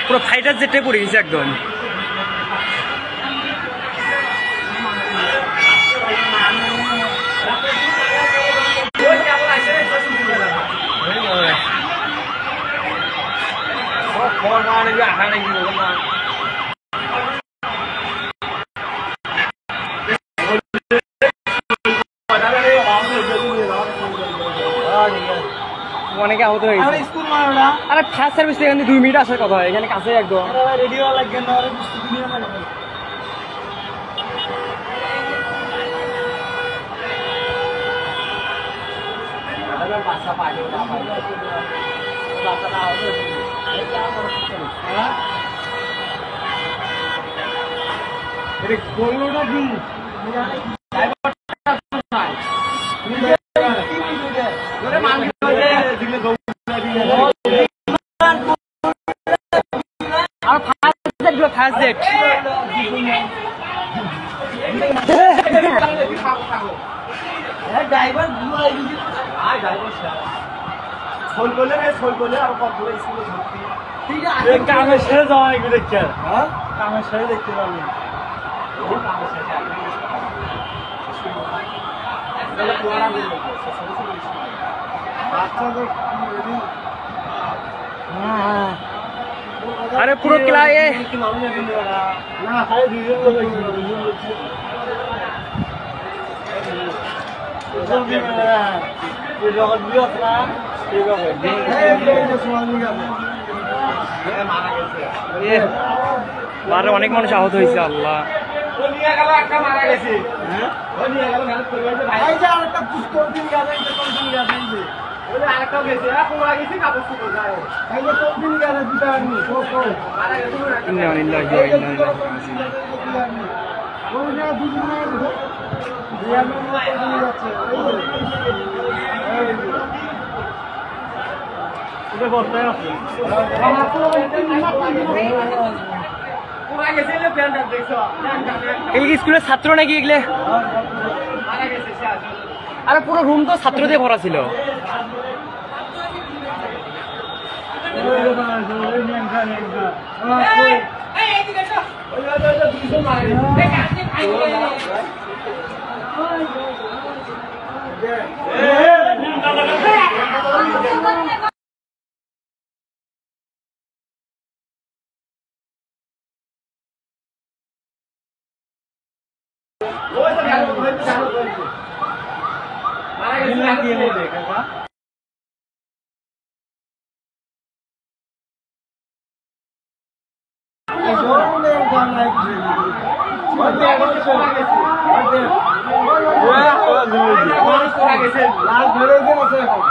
পুরো ফাইটার জেটে পড়ে গেছে একদম। অনেকে আহত হয়ে গেছে। আরে ফায়ার সার্ভিস এখানে 2 মিনিট আসার কথা, এখানে কাছে একদম রেডিও লাগবে না। কামের সেরে যাওয়া দেখছে, কামের সেরে দেখতে পারবেন। अरे पूरा किला ये মারা অনেক মানুষ আহত হয়েছে। আল্লাহ স্কুলের ছাত্র নাকি এগুলো? আরে পুরো রুম তো ছাত্র দিয়ে ভরা ছিল।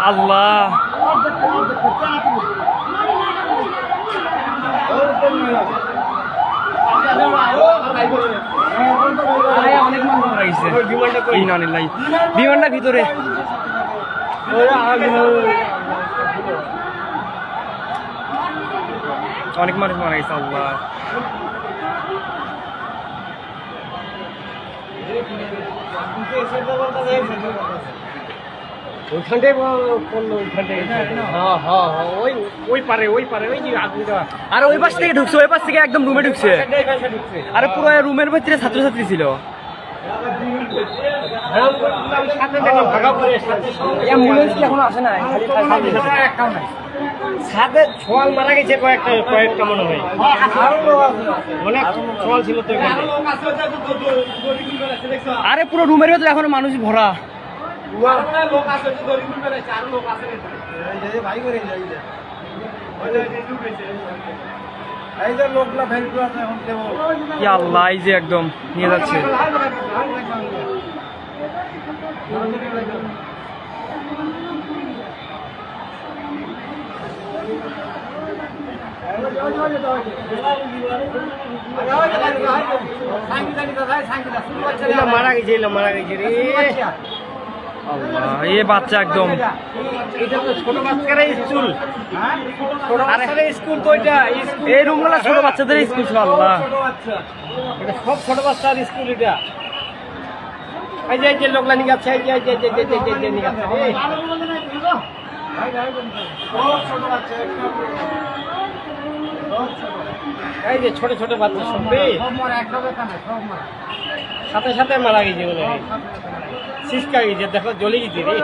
আল্লাহ বিমানটা ভিতরে অনেক মানুষ মারা গেছে। আল্লাহ ওইখানটাই পড়লো, ওইখানটাই। ওই পারে ওই পারে ওই আর ওই পাশ থেকে ঢুকছে, ওই পাশ থেকে একদম রুমে ঢুকছে। আরে পুরো রুমের ভিতরে ছাত্রছাত্রী ছিল। এখনো আসে না, ছাদে ছোয়াল মারা গেছে কয়েকটা মনে হয়, অনেক ছোয়াল ছিল তো। আরে পুরো রুমের ভেতরে এখনো মানুষ ভরা। আল্লাহ এই যে একদম নিয়ে যাচ্ছে। মারা গেছে, মারা গেছে রে। আল্লাহ এই বাচ্চা একদম এটা তো ছোট বাচ্চারা স্কুল ছোট বাচ্চারা স্কুল তো এটা এই রুমগুলো ছোট বাচ্চাদের স্কুল ছিল আল্লাহ এটা সব ছোট বাচ্চার স্কুল এটা এই যে লোকলা নিয়ে যাচ্ছে এই যে নিয়ে যাচ্ছে এই যে ছোট ছোট বাচ্চা সবই সাথে সাথে মারা গেছে বলে সিসকা গেছে দেখো জ্বলে গেছে রে